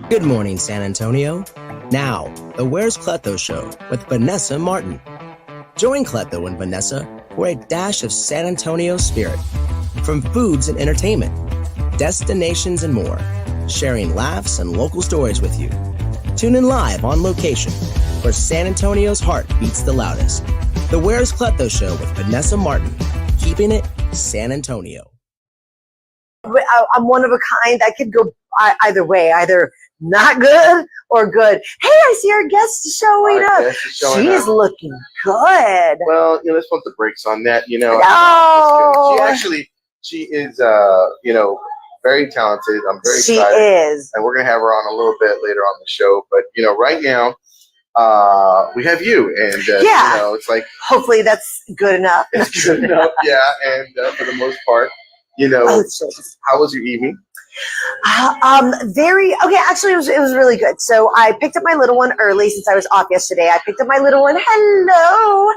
Good morning, San Antonio. Now, the Where's Cleto Show with Vanessa Martin. Join Cleto and Vanessa for a dash of San Antonio spirit. From foods and entertainment, destinations and more, sharing laughs and local stories with you. Tune in live on location, where San Antonio's heart beats the loudest. The Where's Cleto Show with Vanessa Martin, keeping it San Antonio. I'm one of a kind. I could go either way, either not good or good. Hey, I see our guest showing up. She's looking good. Well, let's put the brakes on that. No. She is, very talented. I'm very excited. She is. And we're going to have her on a little bit later on the show. But, right now, we have you. And, it's like. Hopefully that's good enough. It's good enough, yeah. And for the most part, how was your evening? Actually it was really good. So I picked up my little one early since I was off yesterday. I picked up my little one. Hello,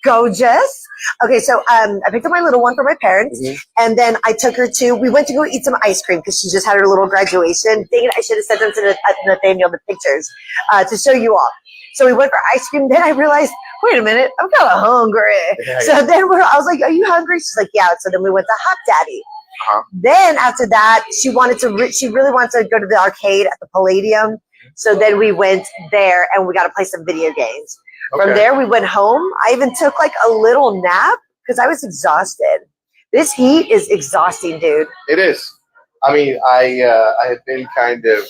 gorgeous. Okay, so I picked up my little one for my parents, and then I took her we went to go eat some ice cream because she just had her little graduation. Dang it, I should have sent them to Nathaniel the pictures to show you all. So we went for ice cream. Then I realized, wait a minute, I'm kind of hungry. Yeah, so then I was like, are you hungry? She's like, yeah. So then we went to Hot Daddy. Then after that, she really wanted to go to the arcade at the Palladium. So then we went there and we got to play some video games. Okay. From there, we went home. I even took like a little nap because I was exhausted. This heat is exhausting, dude. It is. I mean, I had been kind of,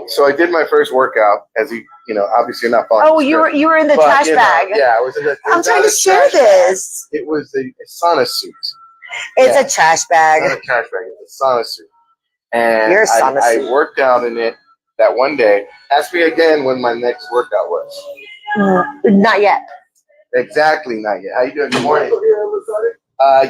so I did my first workout as obviously not following. Oh, you were in the trash bag. Yeah, I was in the. I'm trying to share this. It was a sauna suit. It's a trash bag. It's not a trash bag. It's a sauna suit. And I worked out in it that one day. Ask me again when my next workout was. Not yet. Exactly, not yet. How you doing? Good morning.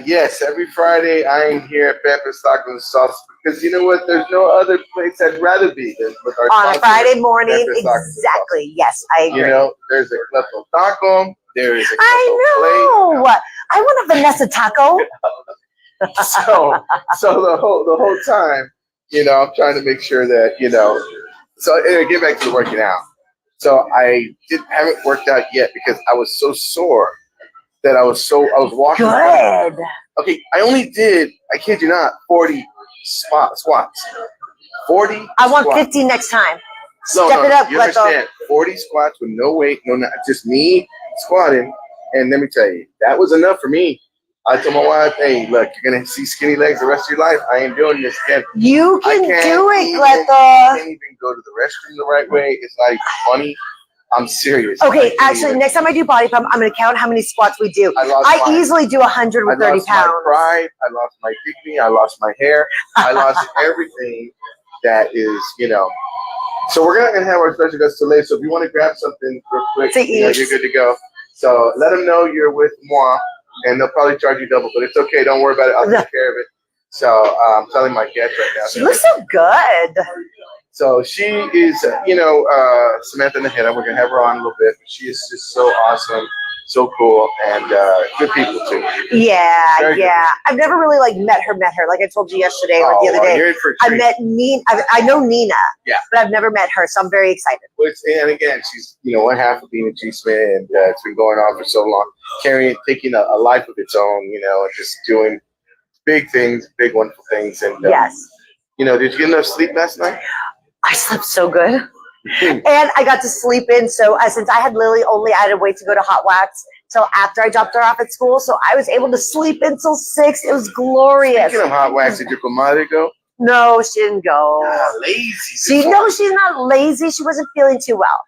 Yes, every Friday I am here at PEPE Tacos and Sauce because you know what? There's no other place I'd rather be than with our on a Friday morning. Exactly. Yes, I agree. There's a Cleto Taco. There is a Cleto I know. Plate. I want a Vanessa taco. so the whole time, I'm trying to make sure that So anyway, get back to the working out. So I haven't worked out yet because I was so sore that I was walking. Good. Okay, I only did, I kid you not, 40 squats. 40. I want 50 next time. Step it up, you understand? 40 squats with no weight, just me squatting. And let me tell you, that was enough for me. I told my wife, hey, look, you're going to see skinny legs the rest of your life. I ain't doing this again. You can do it, Cleto. I can't even go to the restroom the right way. It's not even funny. I'm serious. Okay, actually, next time I do body pump, I'm going to count how many squats we do. I easily do 100 with 30 pounds. I lost my pride. I lost my dignity. I lost my hair. I lost everything that is, So we're going to have our special guest today. So if you want to grab something real quick, you're good to go. So let them know you're with moi, and they'll probably charge you double, but it's okay. Don't worry about it. I'll take care of it. So I'm telling my guest right now. She looks so good. So she is, Samantha Naheda. We're going to have her on a little bit. She is just so awesome, so cool, and good people, too. Yeah. I've never really, met her. Like I told you yesterday or the other day. You're in for a treat. I met Nina. I know Nina, but I've never met her, so I'm very excited. And again, she's, one half of being a G-Smith, and it's been going on for so long, taking a life of its own, and just doing big things, big, wonderful things. And, yes. Did you get enough sleep last night? I slept so good. And I got to sleep in. So since I had Lily I had to wait to go to Hot Wax till after I dropped her off at school. So I was able to sleep until 6. It was glorious. Speaking of hot wax, did your comadre go? No, she didn't go. Lazy. She's not lazy. She wasn't feeling too well.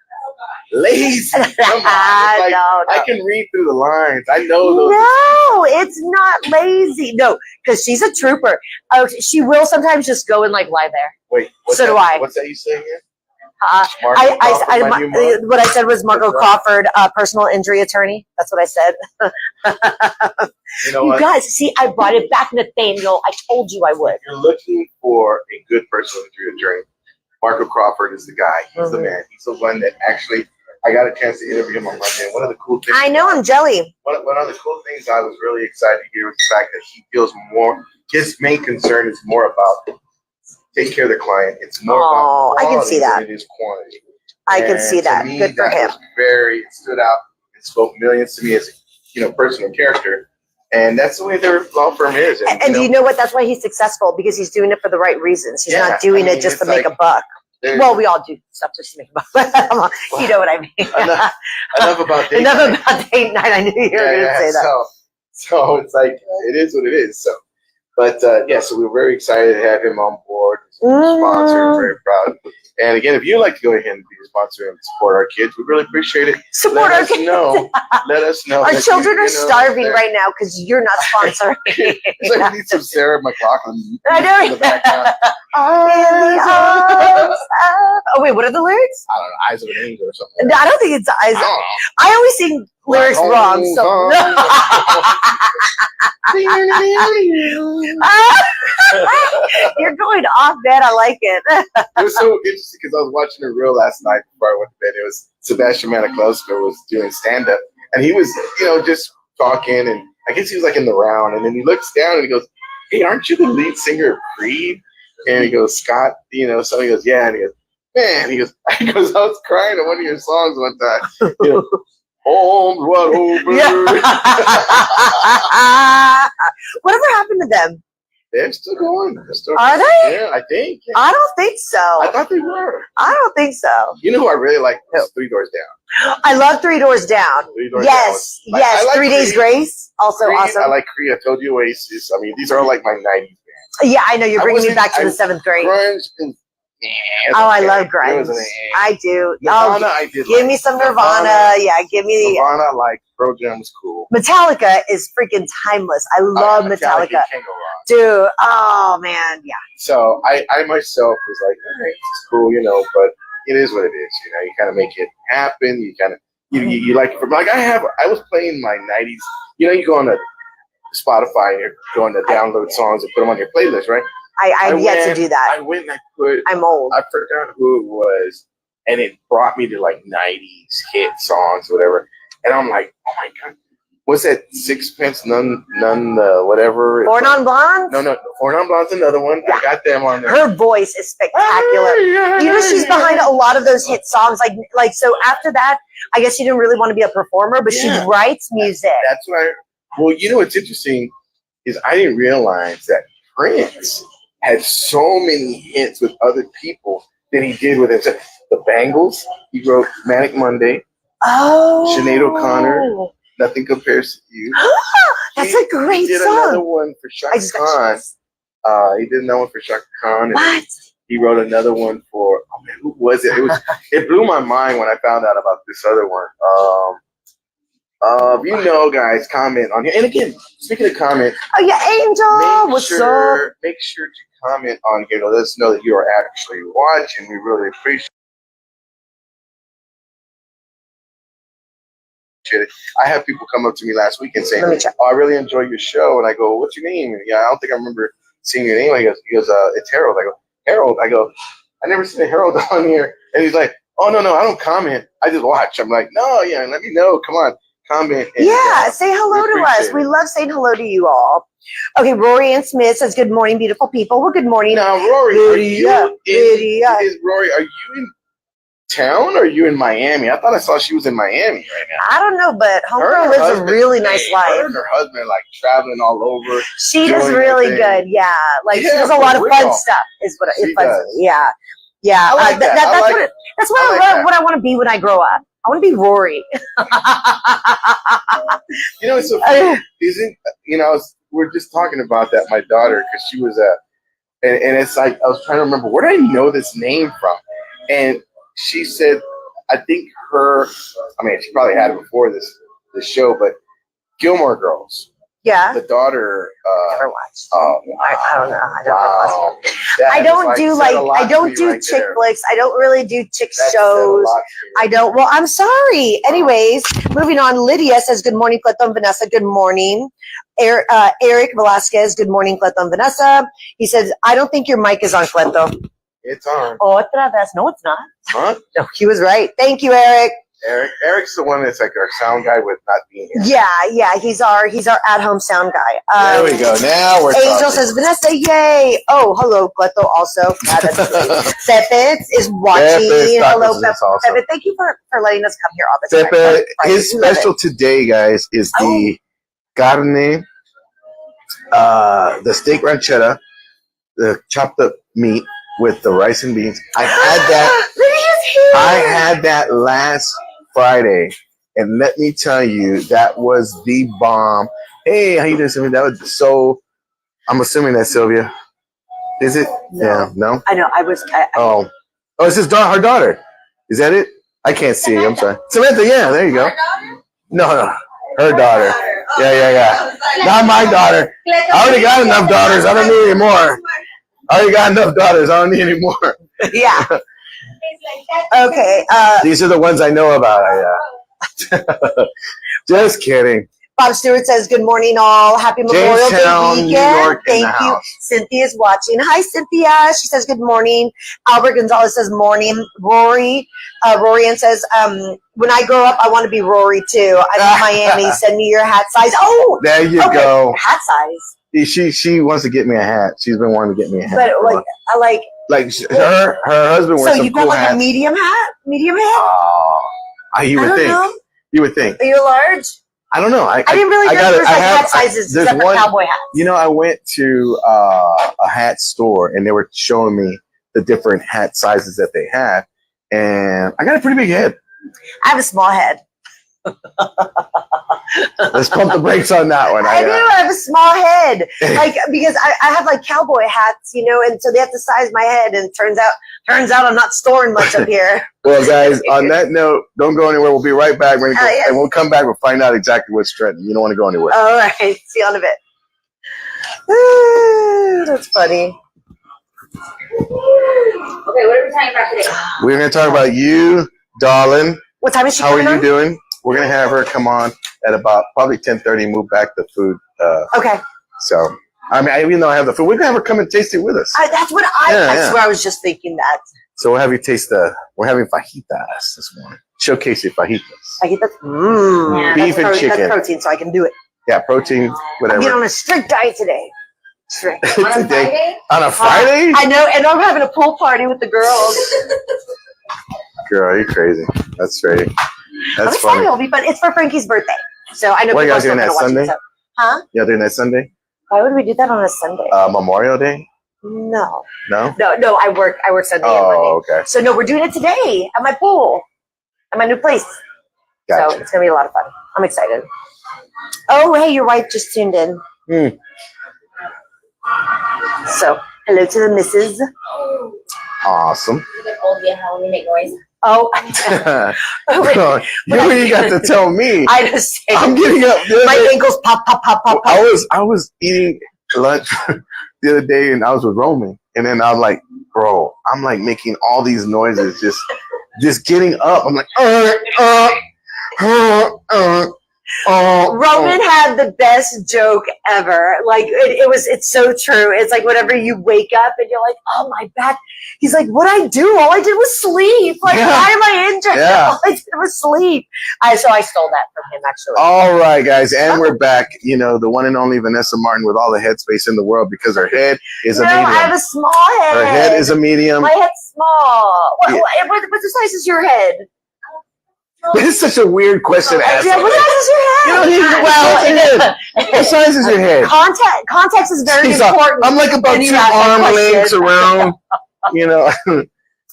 Lazy. Come on. Like, no. I can read through the lines. I know those. No, it's not lazy. No, because she's a trooper. She will sometimes just go and like lie there. Wait. So do I. What's that you saying here? What I said was Marco Crawford, personal injury attorney. That's what I said. You know you what? guys, see, I brought it back, Nathaniel. I told you I would. If you're looking for a good personal injury attorney, Marco Crawford is the guy. He's the man. He's the one that actually, I got a chance to interview him on Monday. And one of the cool things. I know him, Jelly. One of the cool things I was really excited to hear was the fact that he feels more, his main concern is more about taking care of the client. It's more about quality I can see that. than it is quantity. I can see that. Me, Good for him. It stood out and spoke millions to me as a person and character. And that's the way their law firm is. And do you know what? That's why he's successful, because he's doing it for the right reasons. He's not doing it just to make a buck. Well, we all do stuff just to make a buck. You know what I mean? Enough about date enough night. about date night. I knew you were going to say that. So it's like, it is what it is. So, but so we're very excited to have him on board. Sponsor, very proud. And again, if you'd like to go ahead and be a sponsor and support our kids, we really appreciate it. Support our kids. Let us know. Our children are starving right now because you're not sponsoring. It's like we need some Sarah McLachlan. I know. In the background. Oh wait, what are the lyrics? I don't know, Eyes of an Angel or something. No, I don't think it's Eyes. I always sing lyrics wrong. So. You're going off, man. I like it. It was so interesting because I was watching a reel last night before I went to bed. It was Sebastian Maniscalco was doing stand-up, and he was, just talking, and I guess he was like in the round, and then he looks down and he goes, "Hey, aren't you the lead singer of Creed?" And he goes, "Scott, so he goes, "Yeah," and he goes, "Man," I was crying at one of your songs one time. Home's what over. Whatever happened to them? They're still going. Are they? Yeah, I think. Yeah. I don't think so. I thought they were. I don't think so. You know who I really like? Three Doors Down. I love Three Doors Down. Yes. I like 3 Days Grace. Also Creed, awesome. I like Creed. I told you Oasis. I mean, these are all like my 90s bands. Yeah, I know. You're bringing me back to the 7th grade. Grunge and I love grunge. I do. Nirvana, I did. Give me some Nirvana. Yeah, give me Nirvana. Like Pearl Jam was cool. Metallica is freaking timeless. I love Metallica. Can't go wrong. Dude, oh man, yeah. So I myself was like, all right, it's cool, but it is what it is. You kind of make it happen. You kind of you like it. Like I was playing my 90s. You go on to Spotify and you're going to download songs and put them on your playlist, right? I've yet to do that. I went and I put. I'm old. I forgot who it was, and it brought me to like 90s hit songs, whatever. And I'm like, oh my god, what's that? Sixpence None, whatever. Four Non Blondes? No, Four Non Blondes, another one. Yeah. I got them on there. Her voice is spectacular. She's behind a lot of those hit songs. Like so. After that, I guess she didn't really want to be a performer, but she writes music. That's why. Well, what's interesting is I didn't realize that Prince had so many hits with other people that he did with himself. The Bangles, he wrote Manic Monday. Oh. Sinead O'Connor, Nothing Compares to You. That's a great song. He did another one for Shaka Khan. He did another one for Shaka Khan. What? He wrote another one for, who was it? It blew my mind when I found out about this other one. Guys, comment on here. And again, speaking of comment. Oh, yeah, Angel. What's up? Make sure to comment on here to let us know that you are actually watching. We really appreciate it. I have people come up to me last week and say, "Oh, I really enjoy your show." And I go, "What's your name?" And I don't think I remember seeing your name. He goes, "It's Harold." I go, "Harold?" I go, "I never seen a Harold on here." And he's like, "Oh, no, I don't comment. I just watch." I'm like, "No, yeah, let me know. Come on, comment." And, say hello to us. We love saying hello to you all. Okay, Rory Ann Smith says, "Good morning, beautiful people." Well, good morning. Now, Rory, is Rory, are you in town or are you in Miami? I thought I saw she was in Miami right now. I don't know, but homegirl lives a really nice life. Her and her husband like traveling all over. She does really good, yeah. She does a lot of fun stuff. Is what it does. Yeah. I like That's what I want to be when I grow up. I want to be Rory. You know, it's so funny. Isn't, you know, we're just talking about that, my daughter, because she was and it's like, I was trying to remember, where did I know this name from? And she said, I think she probably had it before this show, but Gilmore Girls. Yeah. The daughter. Never watched. Oh, I don't know. I don't wow. I don't do chick flicks. I don't really do chick shows. I don't. Well, I'm sorry. Anyways, moving on. Lydia says, good morning, Cleto and Vanessa. Good morning. Eric Velasquez, good morning, Cleto and Vanessa. He says, I don't think your mic is on, Cleto. It's on. Otra vez. No, it's not. Huh? No, he was right. Thank you, Eric. Eric's the one that's like our sound guy with not being here. Yeah. He's our at-home sound guy. There we go. Now we're Angel talking. says, Vanessa, yay. Oh, hello, Cleto also. Yeah, that's great. Pepe is watching. Hello, Pepe. Thank you for letting us come here all the time. Pepe, his special today, guys, is the carne, the steak ranchera, the chopped up meat with the rice and beans. I had that last Friday, and let me tell you, that was the bomb. Hey, how you doing, Sylvia? That was so. I'm assuming that's Sylvia. Is it? No. Yeah. No. I know. Oh, it's his daughter. Her daughter. Is that it? I can't see. I'm sorry, Samantha. Yeah, there you go. No, her daughter. Yeah. Not my daughter. I already got enough daughters. I don't need any more. I already got enough daughters. I don't need any more. Yeah. Okay. These are the ones I know about. Just kidding. Bob Stewart says, good morning, all. Happy Memorial Day weekend. Thank you. Cynthia's watching. Hi, Cynthia. She says, good morning. Albert Gonzalez says, morning. Rory Ann says, when I grow up, I want to be Rory, too. I'm in Miami. Send me your hat size. Oh, there you go. Hat size. She wants to get me a hat. She's been wanting to get me a hat. But her husband wears some cool hats. So you got like a medium hat? Medium hat? Oh, you would think. Know. You would think. Are you large? I don't know. I didn't really know there's hat sizes except for cowboy hats. You know, I went to a hat store and they were showing me the different hat sizes that they have, and I got a pretty big head. I have a small head. Let's pump the brakes on that one. I do. I have a small head, because I have like cowboy hats, and so they have to size my head. And turns out I'm not storing much up here. Well, guys, on that note, don't go anywhere. We'll be right back. And we'll come back. We'll find out exactly what's trending. You don't want to go anywhere. All right. See you in a bit. Ooh, that's funny. Okay, what are we talking about today? We're going to talk about you, darling. What time is she? How are you doing? We're going to have her come on at about probably 10:30, move back the food. Okay. So, even though I have the food, we're going to have her come and taste it with us. That's what I swear I was just thinking that. So we'll have you taste we're having fajitas this morning. Showcase your fajitas. Fajitas? Beef and chicken. That's protein, so I can do it. Yeah, protein, whatever. I'm getting on a strict diet today. Strict. On a Friday? On a Friday? I know, and I'm having a pool party with the girls. Girl, you're crazy. That's right. That's funny. It'll be fun. It's for Frankie's birthday, so I know. What are you guys doing that Sunday? Huh? Y'all doing that Sunday? Why would we do that on a Sunday? Memorial Day? No. No? No, I work Sunday and Monday. Oh, okay. So no, we're doing it today at my pool, at my new place. Gotcha. So it's gonna be a lot of fun. I'm excited. Oh, hey, your wife just tuned in. So hello to the missus. Awesome. Let me make noise. Oh, you got to tell me. I just say, I'm getting up. My ankles pop. I was eating lunch the other day, and I was with Roman, and then I'm like, bro, I'm like making all these noises, just getting up. I'm like, Roman had the best joke ever. Like it's so true. It's like whenever you wake up and you're like, oh, my back. He's like, what'd I do? All I did was sleep. Like, why am I injured? Yeah. All I did was sleep. So I stole that from him, actually. All right, guys, and we're back. The one and only Vanessa Martin with all the headspace in the world, because her head is a medium. I have a small head. Her head is a medium. My head's small. What the size is your head? This is such a weird question to ask. Yeah, what size is your head? What size is your head? Context is very important. I'm like about 2 arm lengths around.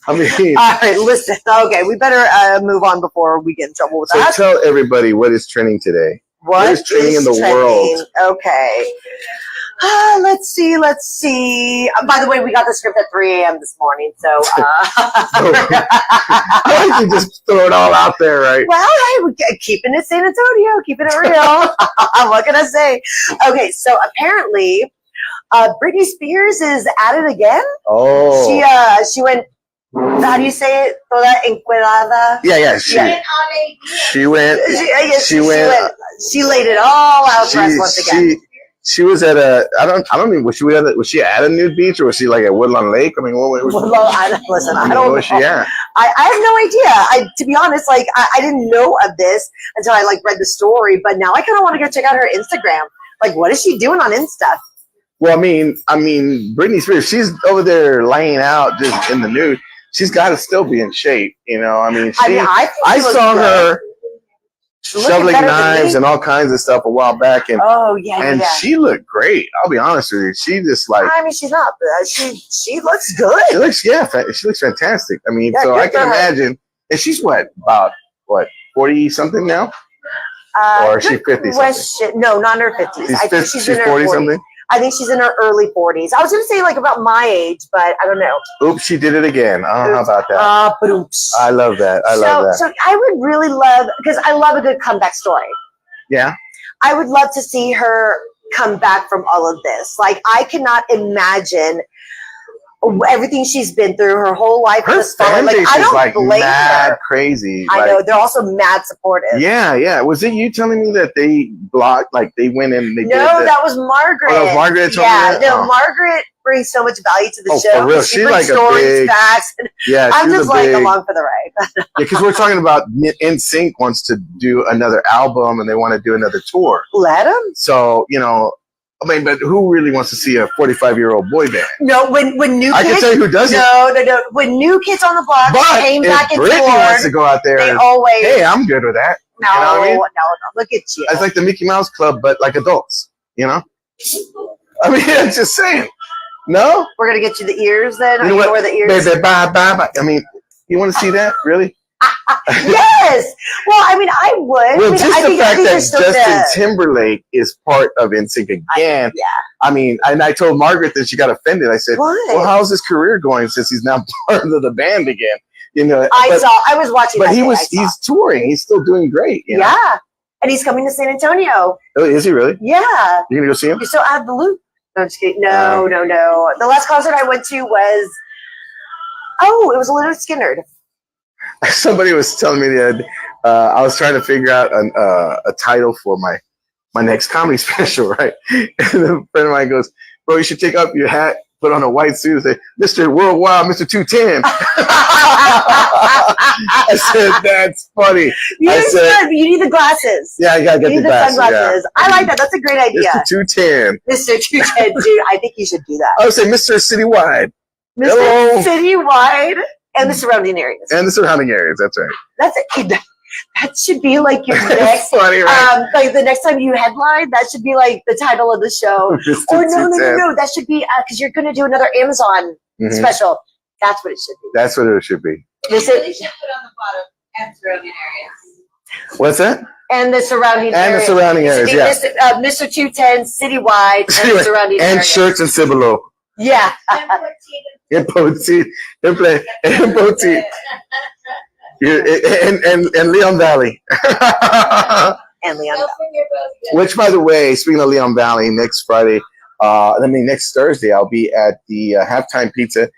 I mean, all right, listen. Okay, we better move on before we get in trouble with that. So tell everybody what is trending today. What is trending in the world? Okay. Let's see. By the way, we got the script at 3 a.m. this morning, so. Why don't you just throw it all out there, right? Well, hey, we're keeping it San Antonio, keeping it real. What can I say? Okay, so apparently, Britney Spears is at it again. Oh. She went. How do you say it? Toda encuerada. Yeah. She went. She laid it all out for us once again. She was at I don't know, was she at a nude beach or was she like at Woodlawn Lake? I mean, what was she? Listen, I don't know. Where was she at? I have no idea. To be honest, like I didn't know of this until I like read the story, but now I kind of want to go check out her Instagram. Like, what is she doing on Insta? Well, I mean, Britney Spears, she's over there laying out just in the nude. She's got to still be in shape, you know. I mean, I saw her shoveling knives and all kinds of stuff a while back, and she looked great. I'll be honest with you, she just like. I mean, she's not. She looks good. She looks fantastic. I mean, so I can imagine. And she's about 40 something now, or is she 50 something? No, not in her 50s. I think she's in her 40 something. I think she's in her early 40s. I was going to say like about my age, but I don't know. Oops, she did it again. How about that? But oops. I love that. I love that. So I would really love, because I love a good comeback story. Yeah. I would love to see her come back from all of this. Like, I cannot imagine everything she's been through her whole life. Her fan base is like mad crazy. I know, they're also mad supportive. Yeah. Was it you telling me that they blocked, like they went in and they did that was Margaret. Oh, that was Margaret? Margaret brings so much value to the show. For real. She brings like stories, facts. I'm just like along for the ride. Because we're talking about NSYNC wants to do another album and they want to do another tour. Let them. So, you know, I mean, but who really wants to see a 45-year-old boy band? No, when New Kids... I can tell you who doesn't. No. When New Kids on the Block came back and toured... But if Britney wants to go out there hey, I'm good with that. No, you know what I mean? No, look at you. It's like the Mickey Mouse Club, but like adults, you know? I mean, I'm just saying. No? We're going to get you the ears then? You know what? Wear the ears? Baby, bye. I mean, you want to see that? Really? Yes. Well, I mean, I would. Well, just the fact that Justin Timberlake is part of NSYNC again. I mean, and I told Margaret that she got offended. I said, "Well, how's his career going since he's now part of the band again?" You know. I was watching. But he's touring. He's still doing great. You know? And he's coming to San Antonio. Oh, is he really? Yeah. You gonna go see him? You're so out of the loop. No, I'm just kidding. No. The last concert I went to was. Oh, it was a Leonard Skinner. Somebody was telling me that I was trying to figure out a title for my next comedy special, right? And a friend of mine goes, "Bro, you should take off your hat, put on a white suit, and say, Mr. Worldwide, Mr. 210. I said, "That's funny." You need the glasses. Yeah, you gotta get the glasses. Sunglasses. Yeah. I like that. That's a great idea. Mr. 210. Mr. 210, dude. I think you should do that. I would say Mr. Citywide. Mr. Hello. Citywide. And the surrounding areas. That's right. That should be like your next. Funny, right? Like the next time you headline, that should be like the title of the show. Or no. That should be because you're going to do another Amazon special. That's what it should be. That's what it should be. They should put on the bottom and surrounding areas. What's that? And the surrounding areas. And the surrounding areas. Yeah. Mr. 210 Citywide and surrounding areas. And shirts and Cibolo. Yeah. Impotent. And Leon Valley. And Leon Valley. Which, by the way, speaking of Leon Valley, next Thursday, I'll be at the Halftime Pizza.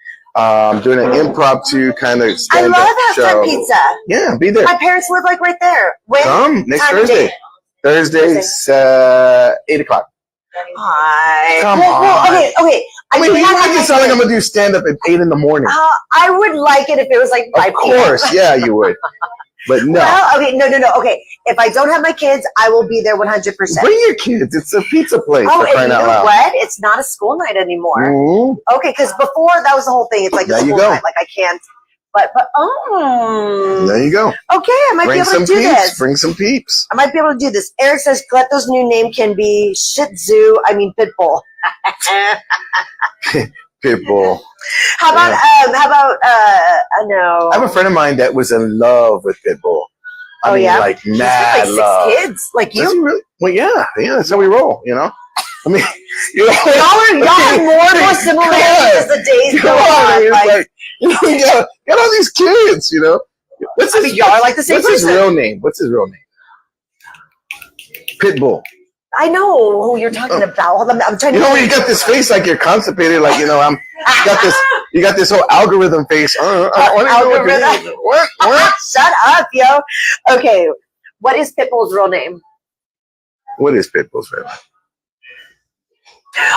Doing an impromptu kind of stand-up show. I love Halftime Pizza. Yeah, be there. My parents live like right there. When? Come next Thursday. Thursday's 8 o'clock. Hi. Come on. Okay. I mean, you make it sound like I'm going to do stand-up at 8 in the morning. I would like it if it was like 5 Of course, yeah, you would. But no. Well, okay, no. Okay, if I don't have my kids, I will be there 100%. Bring your kids. It's a pizza place. Oh, and you know what? It's not a school night anymore. Mm-hmm. Okay, because before that was the whole thing. It's like a school night. Like I can't. But there you go. Okay, I might be able to do this. Bring some peeps. I might be able to do this. Eric says Cleto's new name can be Shih Tzu. I mean Pitbull. Pitbull. How about no. I have a friend of mine that was in love with Pitbull. I mean, like He's mad got, like, love. 6 kids, like you. Does he really? Well, yeah, that's how we roll. You know, I mean, you know, y'all have more and more similarities as the days go on. Like, you know, you got all these kids. You know, y'all are like the same What's his real name? Pitbull. I know who you're talking about. I'm trying to. You know, when you got this face like you're constipated, like, you know, you got this whole algorithm face. Algorithm. What? Shut up, yo. Okay, what is Pitbull's real name? What is Pitbull's real name?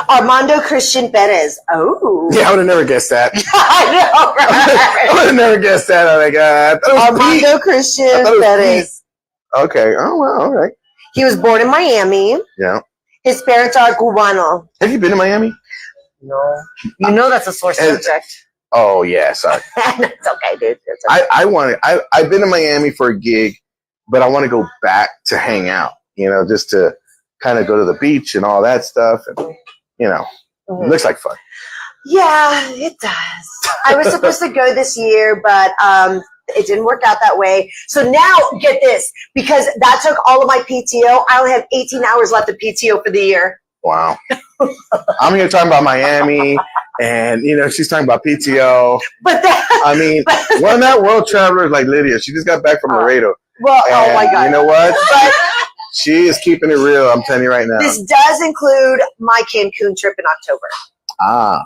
Armando Christian Perez. Oh. Yeah, I would have never guessed that. I know, right? I would have never guessed that. I'm like, Armando Christian Perez. Okay. Oh, well, all right. He was born in Miami. Yeah. His parents are Cubano. Have you been to Miami? No. You know that's a sore subject. Oh, yeah, sorry. It's okay, dude. It's okay. I've been to Miami for a gig, but I want to go back to hang out, you know, just to kind of go to the beach and all that stuff. And, you know, it looks like fun. Yeah, it does. I was supposed to go this year, but it didn't work out that way. So now, get this, because that took all of my PTO, I only have 18 hours left of PTO for the year. Wow. I'm here talking about Miami, and, you know, she's talking about PTO. But I mean, we're not world travelers like Lydia. She just got back from Laredo. Well, oh my God. You know what? She is keeping it real, I'm telling you right now. This does include my Cancun trip in October.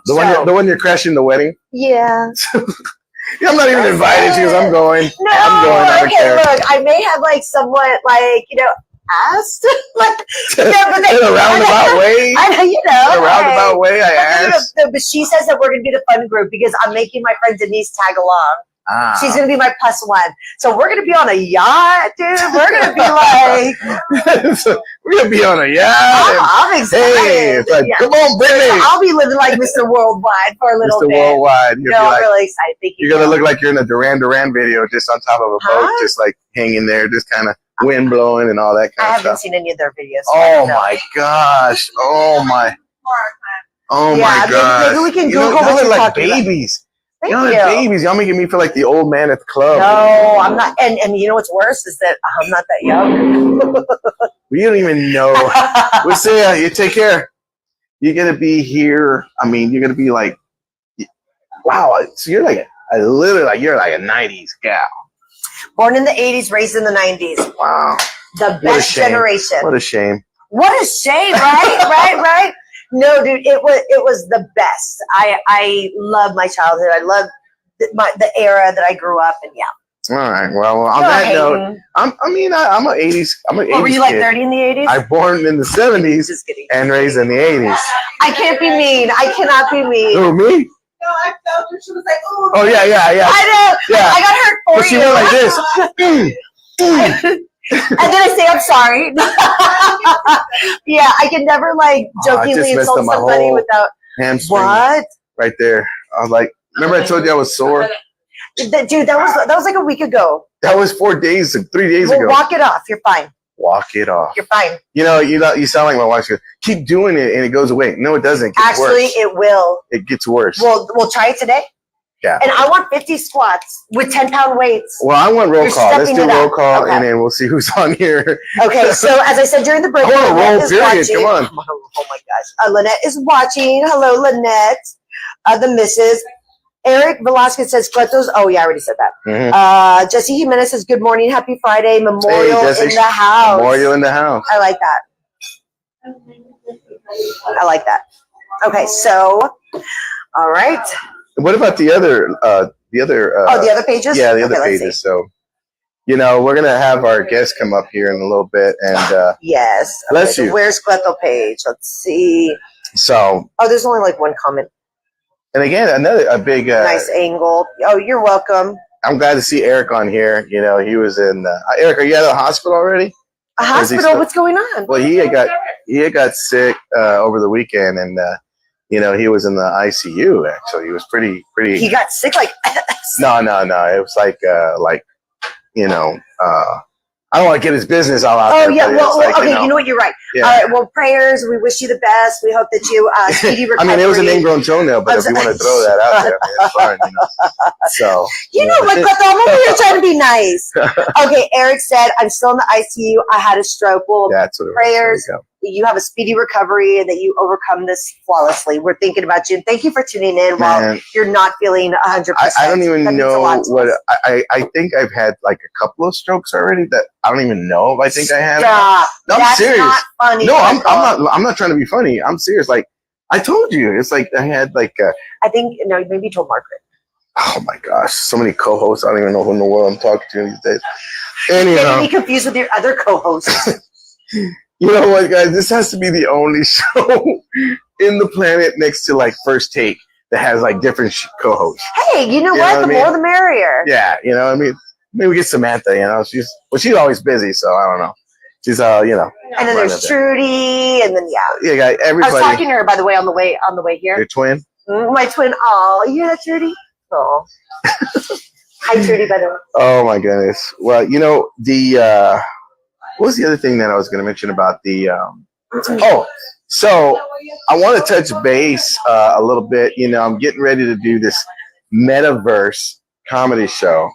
The one you're crashing the wedding? Yeah. Yeah, I'm not even invited. She goes, I'm going. No, I'm going. I don't care. Look, I may have like somewhat like, you know, asked. Like, in a roundabout way. You know. In a roundabout way, I asked. But she says that we're going to be the fun group because I'm making my friend Denise tag along. She's going to be my +1. So we're going to be on a yacht, dude. We're going to be like. We're going to be on a yacht. I'm excited. Hey, it's like, come on, Brittany. So I'll be living like Mr. Worldwide for a little bit. Mr. Worldwide. No, I'm really excited. Thank you. You're going to look like you're in a Duran Duran video just on top of a boat, just like hanging there, just kind of wind blowing and all that kind of stuff. I haven't seen any of their videos. Oh, my gosh. Oh, my. Oh, my gosh. Maybe we can Google what what you're you're talking like babies. Thank Y'all you. are babies. Y'all making me feel like the old man at the club. No, I'm not. And you know what's worse is that I'm not that young. We don't even know. We'll say, you take care. You're going to be here. I mean, you're going to be like, wow. So you're like, you're like a 90s gal. Born in the 80s, raised in the 90s. Wow. The best generation. What a shame. What a shame, right? right? No, dude, it was the best. I love my childhood. I love the era that I grew up in. Yeah. All right. Well, on that note, I'm an 80s. What, were you like 30 in the 80s? I born in the 70s. Just kidding. And raised in the 80s. I can't be mean. I cannot be mean. Who, me? No, I felt her. She was like, oh. Oh yeah. I know. Yeah. I got hurt for but you. She went like this. And then I say, I'm sorry. Yeah, I can never like jokingly insult somebody without hamstring. What? Right there. I was like, remember I told you I was sore? Dude, that was like a week ago. That was 3 days ago. Walk it off. You're fine. Walk it off. You're fine. You know, you sound like my wife. She goes, keep doing it and it goes away. No, it doesn't. It gets Actually, worse. it will. It gets worse. We'll try it today. Yeah. And I want 50 squats with 10-pound weights. Well, I want roll call. Let's do roll call, okay. And then we'll see who's on here. Okay, so as I said during the break, I want to roll, period. Watching. Come on. Oh, my gosh. Lynette is watching. Hello, Lynette. The missus. Eric Velasquez says, Cleto's. Oh, yeah, I already said that. Mm-hmm. Jesse Jimenez says, good morning. Happy Friday. Memorial in the house. Memorial in the house. I like that. Okay, so, all right. What about the other the other pages? Yeah, the other pages. So, you know, we're gonna have our guests come up here in a little bit, and yes. Bless you. Where's Cleto page? Let's see. So, there's only like one comment. And again, a big nice angle. Oh, you're welcome. I'm glad to see Eric on here. You know, he was in Eric. Are you at the hospital already? A hospital? What's going on? Well, he got sick over the weekend, and you know, he was in the ICU. Actually, he was pretty. He got sick, like no. It was like you know, I don't want to get his business all out there. Oh yeah, well, like, okay, you know what? You're right. Yeah. All right, well, prayers. We wish you the best. We hope that you speedy recovery. I mean, it was an ingrown toenail, but if you want to throw that out there, I mean, it's fine. So you know what? But I'm over here trying to be nice. Okay, Eric said, "I'm still in the ICU. I had a stroke." Well, that's what prayers. You have a speedy recovery and that you overcome this flawlessly. We're thinking about you. And thank you for tuning in while you're not feeling 100%. I don't even know what I think I've had like a couple of strokes already that I don't even know if I think I have. Stop. No, I'm That's serious. Not funny. No, I'm not trying to be funny. I'm serious. Like I told you, it's like I had like I think maybe you told Margaret. Oh my gosh, so many co-hosts. I don't even know who in the world I'm talking to these days. Anyhow, be confused with your other co-hosts. You know what, guys? This has to be the only show in the planet next to like First Take that has like different co-hosts. Hey, you know what? The more the merrier. Yeah, you know what I mean? Maybe we get Samantha, you know. She's always busy, so I don't know. She's you know. And then there's Trudy, and then yeah, everybody. I was talking to her by the way on the way here. Your twin? My twin. Oh, you hear that, Trudy? Oh. Hi, Trudy, by the way. Oh my goodness. Well, you know what was the other thing that I was going to mention about the so I want to touch base a little bit. You know, I'm getting ready to do this metaverse comedy show,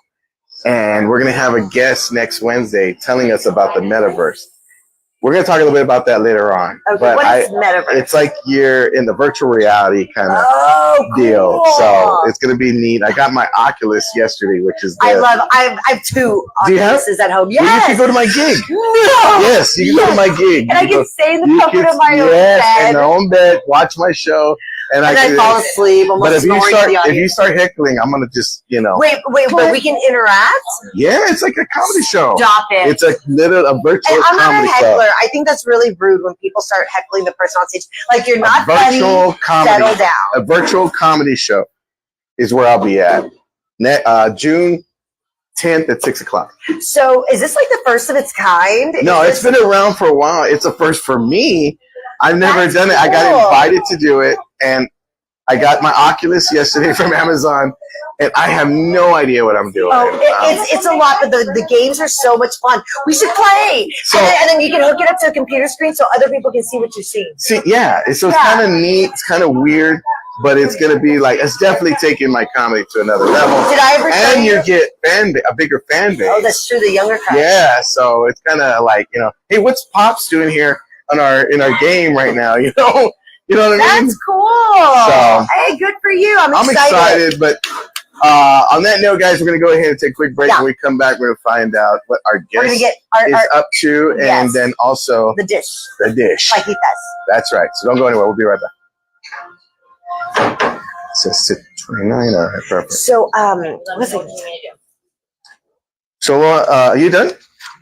and we're going to have a guest next Wednesday telling us about the metaverse. We're going to talk a little bit about that later on. Okay, but what is metaverse? It's like you're in the virtual reality kind of deal. Cool. So it's going to be neat. I got my Oculus yesterday, which is I have two Oculuses at home. Yes. Well, you can go to my gig. No. Yes, you can go to my gig. And I can stay in the comfort of my own bed. Yes, in my own bed, watch my show. And I fall asleep. But if you start heckling, I'm gonna just Wait, but we can interact. Yeah, it's like a comedy show. Stop it! It's a virtual I'm comedy not a heckler. show. I think that's really rude when people start heckling the person on stage. Like you're not virtual funny. Comedy, settle down. A virtual comedy show is where I'll be at. June 10th at 6:00. So is this like the first of its kind? No, it's been around for a while. It's a first for me. I've never done it. I got invited to do it, and I got my Oculus yesterday from Amazon, and I have no idea what I'm doing. Oh, it's a lot, but the games are so much fun. We should play, and then you can hook it up to a computer screen so other people can see what you're seeing. So it's kind of neat. It's kind of weird, but it's gonna be like it's definitely taking my comedy to another level. Did I ever? And you get a bigger fan base. Oh, that's true. The younger crowd. Yeah, so it's kind of like hey, what's Pops doing here in our game right now? You know what I mean? That's cool. So, hey, good for you. I'm excited. But on that note, guys, we're going to go ahead and take a quick break. When we come back, we're going to find out what our guest is up to, and then also the dish. Fajitas. That's right. So don't go anywhere. We'll be right back. So 6:29. All right, perfect. So listen. So are you done?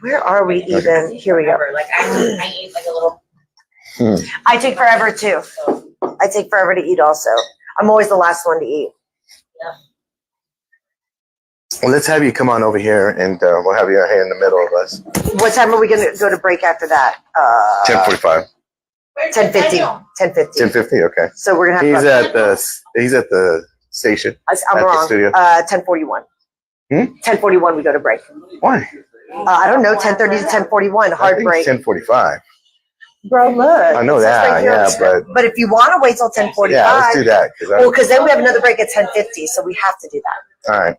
Where are we even? Okay. Here we go. Like I eat like a little. I take forever too. I take forever to eat also. I'm always the last one to eat. Yeah. Well, let's have you come on over here, and we'll have you here in the middle of us. What time are we going to go to break after that? 10:45. 10:50. 10:50. 10:50. Okay. So we're gonna have. He's at the station. I'm wrong. The studio. 10:41. 10:41. We go to break. Why? I don't know. 10:30 to 10:41. Hard break. 10:45. Bro, look. I know that, right but if you want to wait till 10:45, yeah, let's do that. Because then we have another break at 10:50, so we have to do that. All right.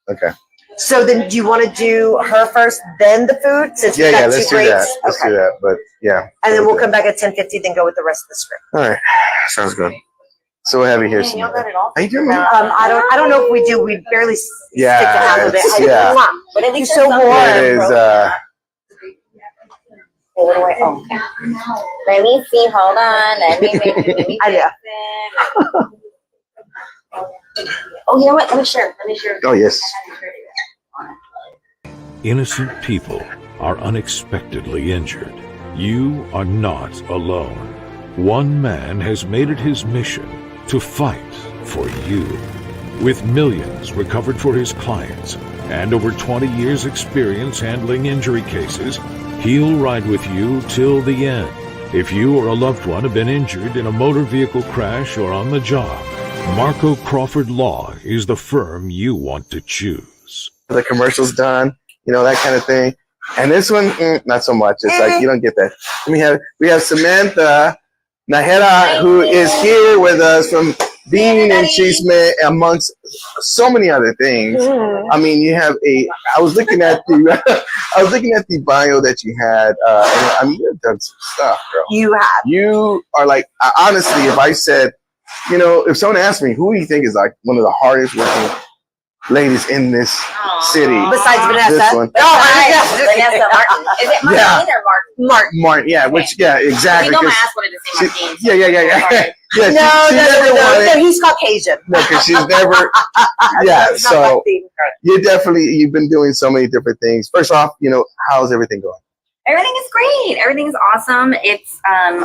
Okay. So then, do you want to do her first, then the food? Since we got let's two do breaks? that. Let's do that. But yeah. And then we'll come back at 10:50, then go with the rest of the script. All right. Sounds good. So we'll have you here. How you doing? I don't know if we do. We barely stick to half of it. Yeah. But at least so warm. It is. What do I? Oh. Let me see. Hold on. Let me. I know. Oh, you know what? Let me share. Oh, yes. Innocent people are unexpectedly injured. You are not alone. One man has made it his mission to fight for you. With millions recovered for his clients and over 20 years' experience handling injury cases, he'll ride with you till the end. If you or a loved one have been injured in a motor vehicle crash or on the job, Marco Crawford Law is the firm you want to choose. The commercial's done, that kind of thing. And this one, not so much. It's like you don't get that. We have Samantha Najera, who is here with us from Bean and Chisme, amongst so many other things. I mean, you have I was looking at the bio that you had. And I mean, you've done some stuff, girl. You have. You are like, honestly, if I said, if someone asked me, who do you think is like one of the hardest working ladies in this city? Besides Vanessa. This one. Vanessa Martin. Is it Martin or Martin? Martin, yeah, exactly. You know my ass wanted to say Martin. Yeah. No, he's Caucasian. No, because she's never, so you've been doing so many different things. First off, how's everything going? Everything is great. Everything's awesome. It's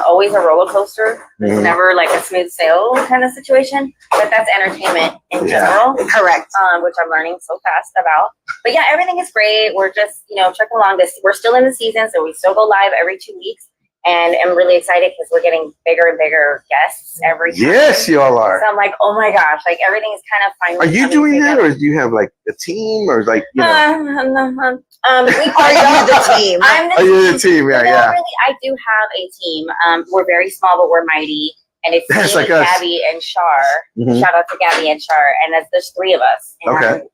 always a roller coaster. It's never like a smooth sail kind of situation, but that's entertainment in general. Correct. Which I'm learning so fast about. But yeah, everything is great. We're just, trucking along this. We're still in the season, so we still go live every 2 weeks. And I'm really excited because we're getting bigger and bigger guests every time. Yes, you all are. So I'm like, oh my gosh, like everything is kind of finally. Are you doing that, or do you have like a team, or like Are you the team? I'm the Are you the team? Yeah, yeah. Really, I do have a team. We're very small, but we're mighty. And it's That's me, like us. Gabby, and Shar. Shout out to Gabby and Shar. And there's 3 of us. And Okay.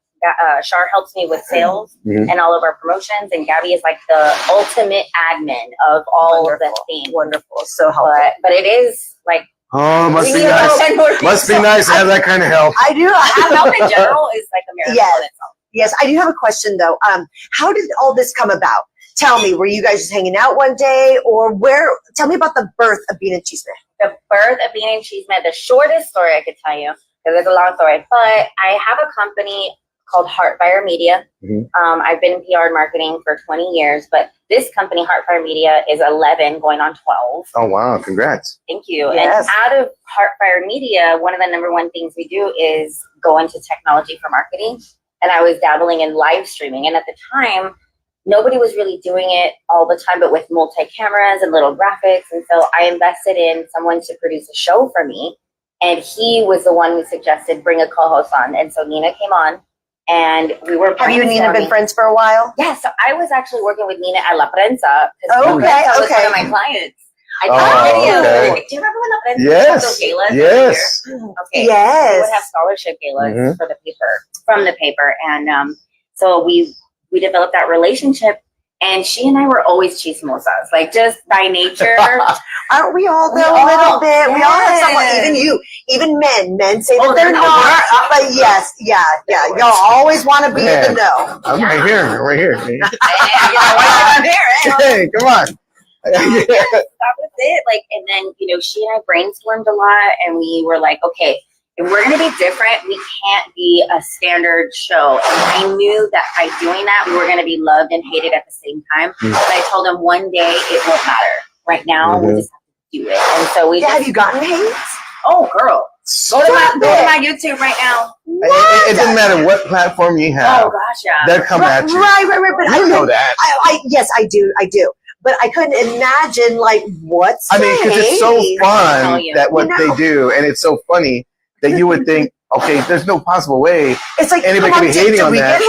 Shar helps me with sales and all of our promotions. And Gabby is like the ultimate admin of all of the things. Wonderful. So helpful. But it is like. Oh, must be nice. Must be nice to have that kind of help. I do. Help in general is like a miracle in itself. Yes, I do have a question though. How did all this come about? Tell me, were you guys just hanging out one day, or where? Tell me about the birth of Bean and Chisme. The birth of Bean and Chisme, the shortest story I could tell you, because it's a long story, but I have a company called Heartfire Media. I've been in PR and marketing for 20 years, but this company, Heartfire Media, is 11 going on 12. Oh, wow. Congrats. Thank you. Yes. And out of Heartfire Media, one of the number one things we do is go into technology for marketing. And I was dabbling in live streaming. And at the time, nobody was really doing it all the time, but with multi-cameras and little graphics. And so I invested in someone to produce a show for me. And he was the one who suggested bring a co-host on. And so Nina came on. And we were. Have you and Nina been friends for a while? Yeah, so I was actually working with Nina at La Prensa. Okay, Prensa was one of my clients. I did video. Okay. Do you remember when La Prensa Yes. had those galas? Yes. Okay. Yes. We would have scholarship galas for the paper, from the paper, and so we developed that relationship. And she and I were always chismosas, like just by nature. Aren't we all though a little bit? We all have someone, even you, even men say that they're not. But yes, yeah. Y'all always want to be in the know. I'm right here. I'm here. Hey, come on. That was it. Like, and then, she and I brainstormed a lot, and we were like, okay, if we're going to be different, we can't be a standard show. And I knew that by doing that, we were going to be loved and hated at the same time. But I told them one day it won't matter. Right now, we just have to do it. And so we have you gotten hate? Oh, girl. Go to my YouTube right now. It doesn't matter what platform you have. Oh, gosh, yeah. They'll come at you. Right. But I know that. Yes, I do. But I couldn't imagine, what's because it's so fun that what they do, and it's so funny that you would think, okay, there's no possible way it's like anybody could be hating on that.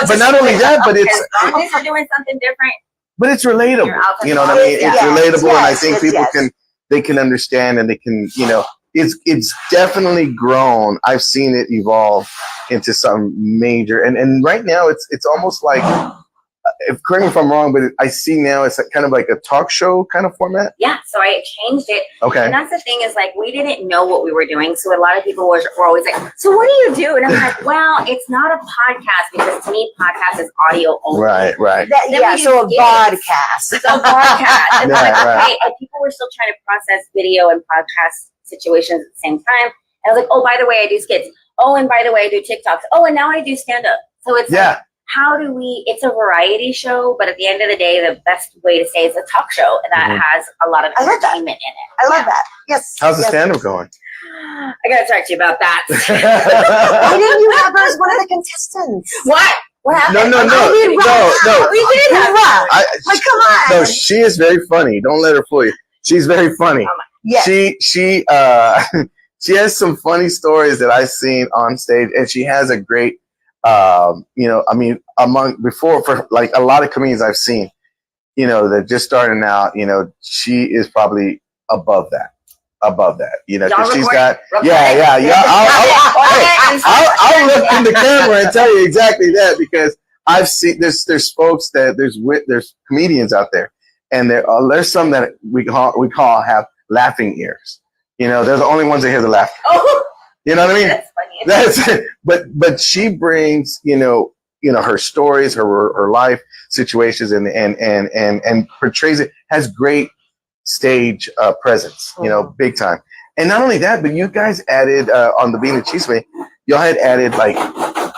But not only that, but it's as long as you're doing something different. But it's relatable. You know what I mean? It's relatable, and I think people can understand, and they can, it's definitely grown. I've seen it evolve into something major, and right now it's almost like. Correct me if I'm wrong, but I see now it's kind of like a talk show kind of format. Yeah, so I changed it. Okay. And that's the thing is we didn't know what we were doing. So a lot of people were always like, so what do you do? And I'm like, well, it's not a podcast because to me, podcast is audio only. Right. So a podcast. It's a podcast. And okay. And people were still trying to process video and podcast situations at the same time. And I was like, oh, by the way, I do skits. Oh, and by the way, I do TikToks. Oh, and now I do stand-up. So it's how do it's a variety show, but at the end of the day, the best way to say it's a talk show that has a lot of entertainment in it. I love that. Yes. How's the stand-up going? I got to talk to you about that. Why didn't you have her as one of the contestants? What happened? No. We did have her. Come on. No, she is very funny. Don't let her fool you. She's very funny. Yes. She has some funny stories that I've seen on stage, and she has a great You know, I mean, for like a lot of comedians I've seen, you know, that just starting out, you know, she is probably above that. You know, because she's got, yeah. I'll look in the camera and tell you exactly that, because I've seen there's folks that there's comedians out there, and there's some that we call have laughing ears. You know, they're the only ones that hear the laughter. Oh, you know what I mean? That's funny. But she brings, you know, her stories, her life situations, and portrays it, has great stage presence, you know, big time. And not only that, but you guys added on the Bean and Cheese Way, y'all had added like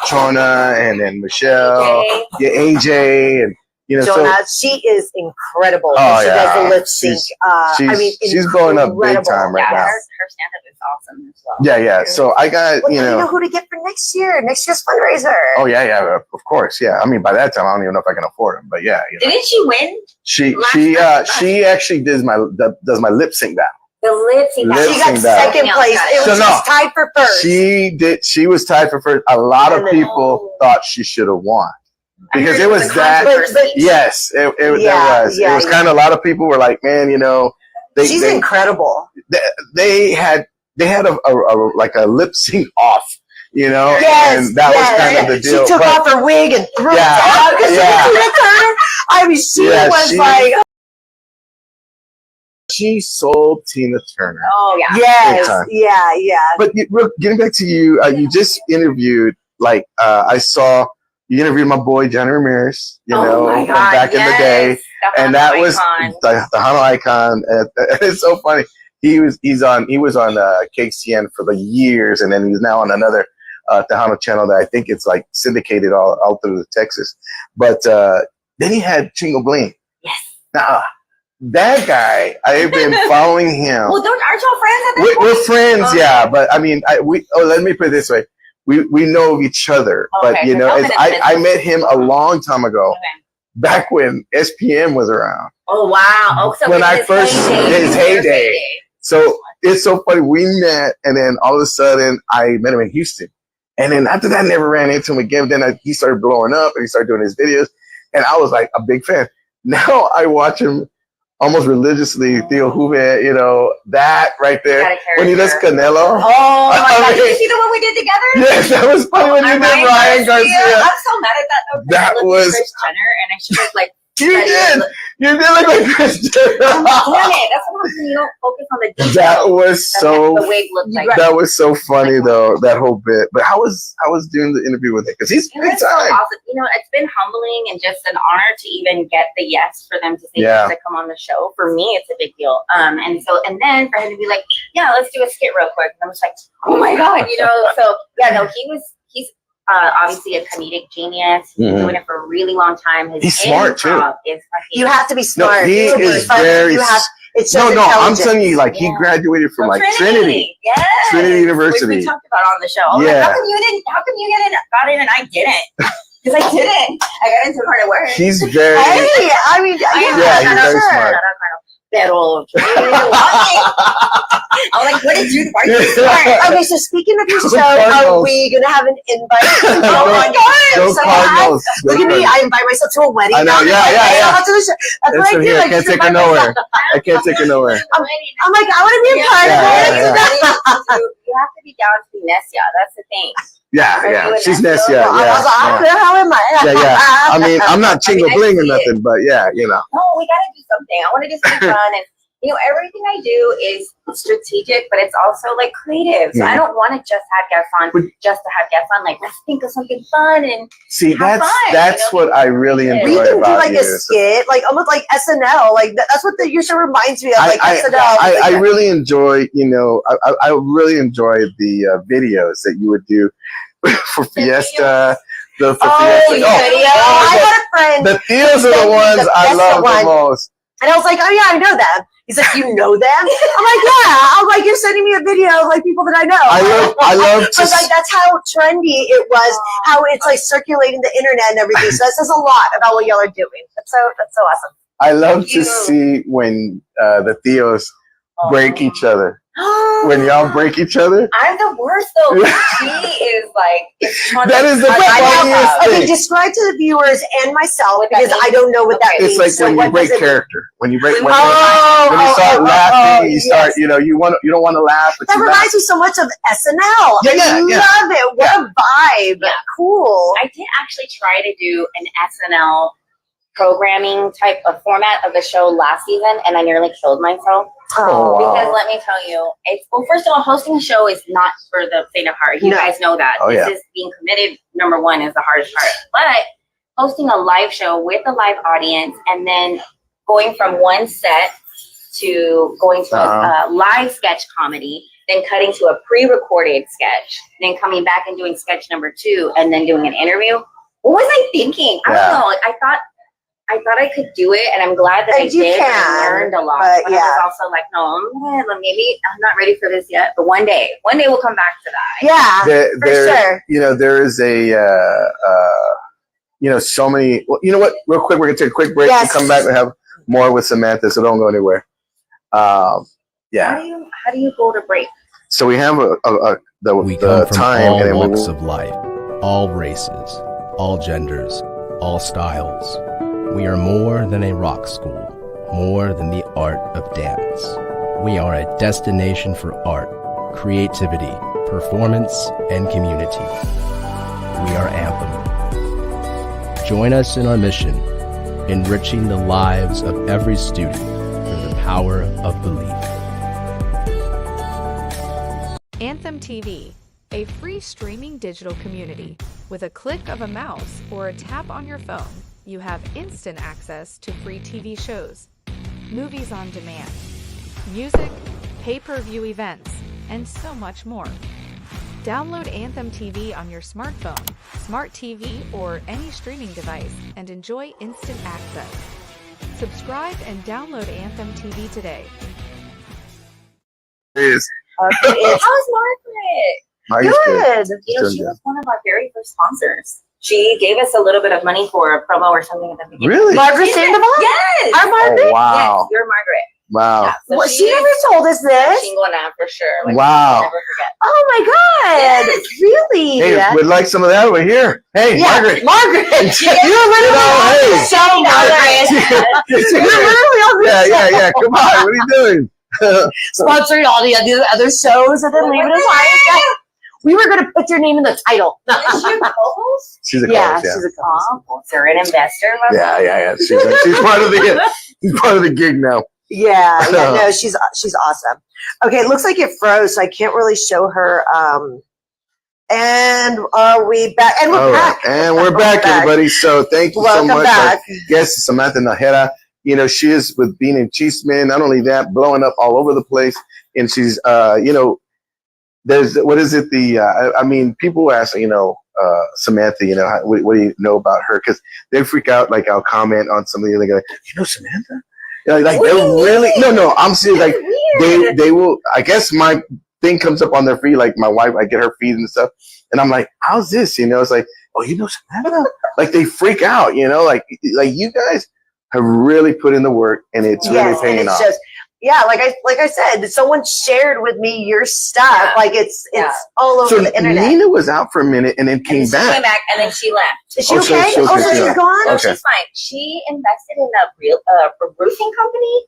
Chona and then Michelle, AJ, and you know, Jonah, she is incredible. Oh, she does the lip sync. She's blowing up big time right now. Her stand-up is awesome as well. Yeah. So I got, you know who to get for next year's fundraiser. Oh yeah, of course, yeah. I mean, by that time, I don't even know if I can afford them, but yeah. You know. Didn't she win? She actually does my lip sync battle. The lip sync battle. She got second place. It was just tied for first. She was tied for first. A lot of people thought she should have won. Because it was that, yes, it was. It was kind of, a lot of people were like, man, you know, she's incredible. They had a lip sync off, you know, and that was kind of the deal. She took off her wig and threw it down. I mean, she was like, she sold Tina Turner. Oh yeah, yes, yeah. But getting back to you, you just interviewed, like I saw. You interviewed my boy Johnny Ramirez, you know, from back in the day, and that was the Hano icon. And it's so funny. He was on KCN for the years, and then he's now on another Tejano channel that I think it's like syndicated all through Texas. But then he had Chingo Bling. Yes. Now that guy, I've been following him. Well, aren't y'all friends at this point? We're friends, yeah. But I mean, let me put it this way. We know of each other, but you know, I met him a long time ago, back when SPM was around. Oh wow! Oh, so when I first his heyday. So it's so funny. We met, and then all of a sudden, I met him in Houston, and then after that, I never ran into him again. Then he started blowing up, and he started doing his videos, and I was like a big fan. Now I watch him almost religiously. Theo Juve, you know, that right there when he does Canelo. Oh my God! Did you see the one we did together? Yes, that was funny when you did Ryan Garcia. I'm so mad at that though. That was Kris Jenner, and I should have like. You did look like Kris Jenner. Damn it! That's what happens when you don't focus on the details. That was so. The wig looked like. That was so funny though. That whole bit. But how was doing the interview with him? Because he's big time. So awesome. You know, it's been humbling and just an honor to even get the yes for them to say yes to come on the show. For me, it's a big deal. And then for him to be like, yeah, let's do a skit real quick. And I'm just like, oh my God, you know. So yeah, no, he's obviously a comedic genius. He's been doing it for a really long time. His he's smart too. You have to be smart. No, he is very. I'm telling you, like he graduated from like Trinity. Yes. Trinity University. Which we talked about on the show. Like, how come you got in and I didn't? Because I didn't. I got into part of work. He's very. Hey, I mean, yeah, he's very smart. Pero I'm like, what did you? Why are you smart? Okay, so speaking of your show, are we gonna have an invite? Oh my God! Look at me! I invite myself to a wedding. I know, yeah. That's what I do. I can't take her nowhere. I can't take her nowhere. I'm like, I want to be a part of it. You have to be down to be Nesia. That's the thing. Yeah. She's Nesia. How am I? Yeah. I mean, I'm not Chingo Bling or nothing, but yeah, you know. No, we gotta do something. I want to do something fun, and you know, everything I do is strategic, but it's also like creative. So I don't want to just have guests on, just to have guests on. Like, let's think of something fun and see. That's what I really enjoy. We can about do like a skit, like almost like SNL. Like that's what your show reminds me of, like SNL. I really enjoy. You know, I really enjoy the videos that you would do for Fiesta. I got a friend. The Theos are the ones I love the most. And I was like, oh yeah, I know them. He's like, you know them? I'm like, yeah. I'm like, you're sending me a video of like people that I know. I love to. But like, that's how trendy it was. How it's like circulating the internet and everything. So that says a lot about what y'all are doing. That's so awesome. I love to see when the Theos break each other. When y'all break each other, I'm the worst. course, though, she is like, that is the funniest thing. Okay, describe to the viewers and myself because I don't know what that means. It's like So when you break character. When you break, when you start yes. laughing, you start, you don't want to laugh. But that reminds me so much of SNL. I love it. What a vibe. Yeah. Cool. I did actually try to do an SNL programming type of format of the show last season, and I nearly killed myself. Oh, wow. Because let me tell you, first of all, hosting a show is not for the faint of heart. You guys know that. Oh, this is being committed. Number one is the hardest part. But hosting a live show with a live audience, and then going from one set to going to a live sketch comedy, then cutting to a pre-recorded sketch, then coming back and doing sketch number 2, and then doing an interview. What was I thinking? I don't know. I thought I could do it, and I'm glad that I did. I learned a lot. But I was also like, no, maybe I'm not ready for this yet. But one day we'll come back to that. Yeah, for sure. There is so many. Well, you know what? Real quick, we're gonna take a quick break and come back and have more with Samantha. So don't go anywhere. How do you go to break? So we have the time, all and walks of life, all races, all genders, all styles. We are more than a rock school, more than the art of dance. We are a destination for art, creativity, performance, and community. We are Anthem. Join us in our mission, enriching the lives of every student through the power of belief. Anthem TV, a free streaming digital community. With a click of a mouse or a tap on your phone, you have instant access to free TV shows, movies on demand, music, pay-per-view events, and so much more. Download Anthem TV on your smartphone, smart TV, or any streaming device and enjoy instant access. Subscribe and download Anthem TV today. How's Margaret? Good. She was one of our very first sponsors. She gave us a little bit of money for a promo or something at the beginning. Really? Margaret Sandoval? Yes. Our Margaret? Oh, wow. Yes, you're Margaret. Wow. Yeah, so Well, she never told us this. Chingona for sure. Like, Wow. I'll never forget. Oh my God. Yes. Really? Hey, we'd like some of that over here. Hey, Margaret. Margaret. You're hey. so Margaret. You're literally on this show. Yeah. Come on. What are you doing? Sponsoring all the other shows and then leaving us high. We were going to put your name in the title. Is she a co-host? She's a co-host, she's a co-host. You're an investor. Yeah. She's part of the gig now. Yeah, no, she's awesome. Okay, it looks like it froze, so I can't really show her. And are we back? And we're back. And we're back, everybody. So thank you so much. Back. Yes, Samantha Najera. She is with Bean and Cheeseman. Not only that, blowing up all over the place. And she's, there's, what is it? People ask, Samantha, what do you know about her? Because they freak out. Like, I'll comment on somebody and they go, Samantha? Like they're really no. I'm serious. Like they will. I guess my thing comes up on their feed. Like my wife, I get her feed and stuff, and I'm like, "How's this?" It's like, "Oh, Samantha." Like they freak out. Like you guys have really put in the work, and it's really paying off. Yeah, like I said, someone shared with me your stuff. Yeah. Like it's all over the internet. Nina was out for a minute and then came back. She came back and then she left. Is she okay? So she's gone? No, she's fine. She invested in a roofing company.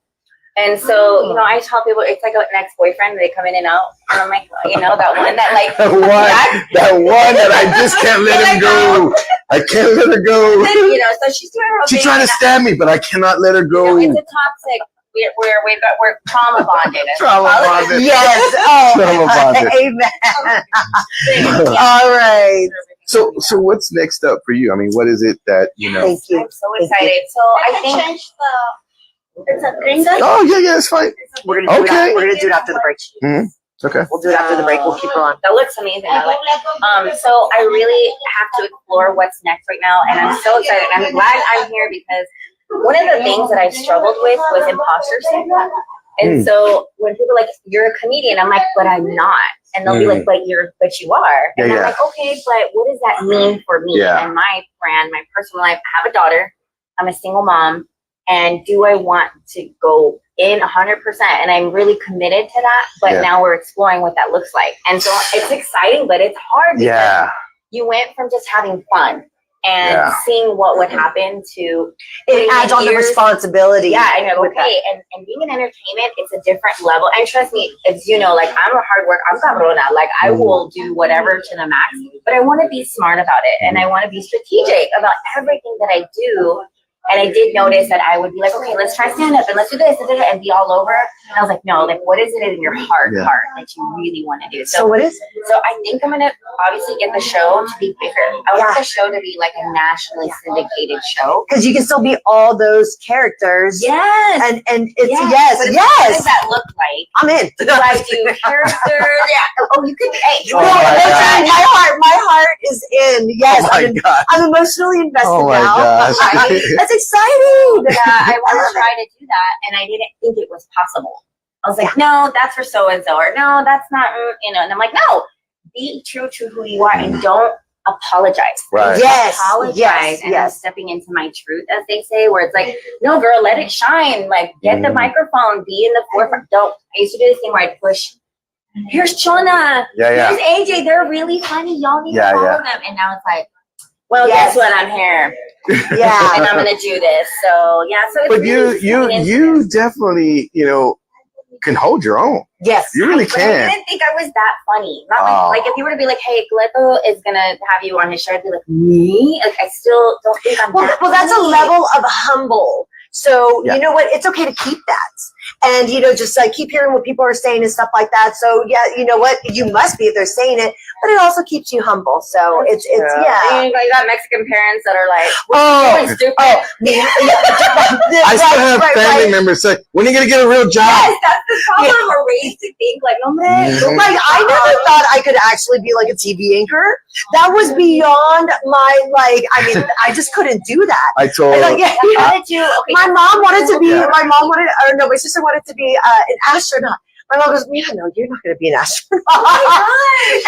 And so, I tell people it's like an ex-boyfriend. They come in and out. And I'm like, that one that like that one that I just can't let him go. I can't let her go. So she's doing her She's trying to stab me, but I cannot let her go. It's a toxic. We're trauma bonded. Trauma bonded. Yes. Oh, trauma bonded. Amen. All right. So what's next up for you? I mean, what is it that Thank you. I'm so excited. So I think change it's a gringa. Oh yeah, it's fine. We're gonna do it after the break. Mm-hmm. Okay. We'll do it after the break. We'll keep going. That looks amazing. So I really have to explore what's next right now, and I'm so excited. I'm glad I'm here because one of the things that I struggled with was imposter syndrome. And so when people are like, "You're a comedian," I'm like, "But I'm not." And they'll be like, "But you are." And I'm like, "Okay, but what does that mean for me and my brand, my personal life?" I have a daughter. I'm a single mom. And do I want to go in 100%? And I'm really committed to that. But now we're exploring what that looks like. And so it's exciting, but it's hard because you went from just having fun and seeing what would happen to it adds on the responsibility. Yeah, and you're like, okay, and being in entertainment, it's a different level. And trust me, as you know, like I'm a hard worker, I'm cabrona, like I will do whatever to the max, but I want to be smart about it and I want to be strategic about everything that I do. And I did notice that I would be like, okay, let's try stand up and let's do this and be all over. And I was like, no, like what is it in your heart that you really want to do? So what is it? So I think I'm gonna obviously get the show to be bigger. I want the show to be like a nationally syndicated show. Because you can still be all those characters. Yes. And it's But what does that look like? I'm in. Do I do characters? Oh, you could. Hey, my heart is in. Yes, I'm emotionally invested now. Gosh. That's exciting. I want to try to do that, and I didn't think it was possible. I was like, no, that's for so and so, or no, that's not. And I'm like, no, be true to who you are, and don't apologize. Right. Yes. Apologize, and I'm stepping into my truth, as they say, where it's like, no, girl, let it shine. Like, get the microphone, be in the forefront. Don't. I used to do this thing where I'd push. Here's Chona. Here's AJ. They're really funny. Y'all need to follow them. And now it's like, well, guess what? I'm here. Yeah. And I'm gonna do this. So so. It's But really you definitely can hold your own. Yes. You really But can. I didn't think I was that funny. Not like if you were to be like, hey, Cleto is gonna have you on his show, I'd be like, me? Like I still don't think I'm that well, that's a funny. level of humble. So you know what? It's okay to keep that. And, just like keep hearing what people are saying and stuff like that. So you know what? You must be if they're saying it, but it also keeps you humble. So it's You got Mexican parents that are like, stupid. I still have family members say, when are you going to get a real job? Yes, that's the problem. We're raised to think like, no man. Like I never thought I could actually be like a TV anchor. That was beyond my I just couldn't do that. I told my mom wanted to be my sister wanted to be an astronaut. My mom goes, yeah, no, you're not going to be an astronaut.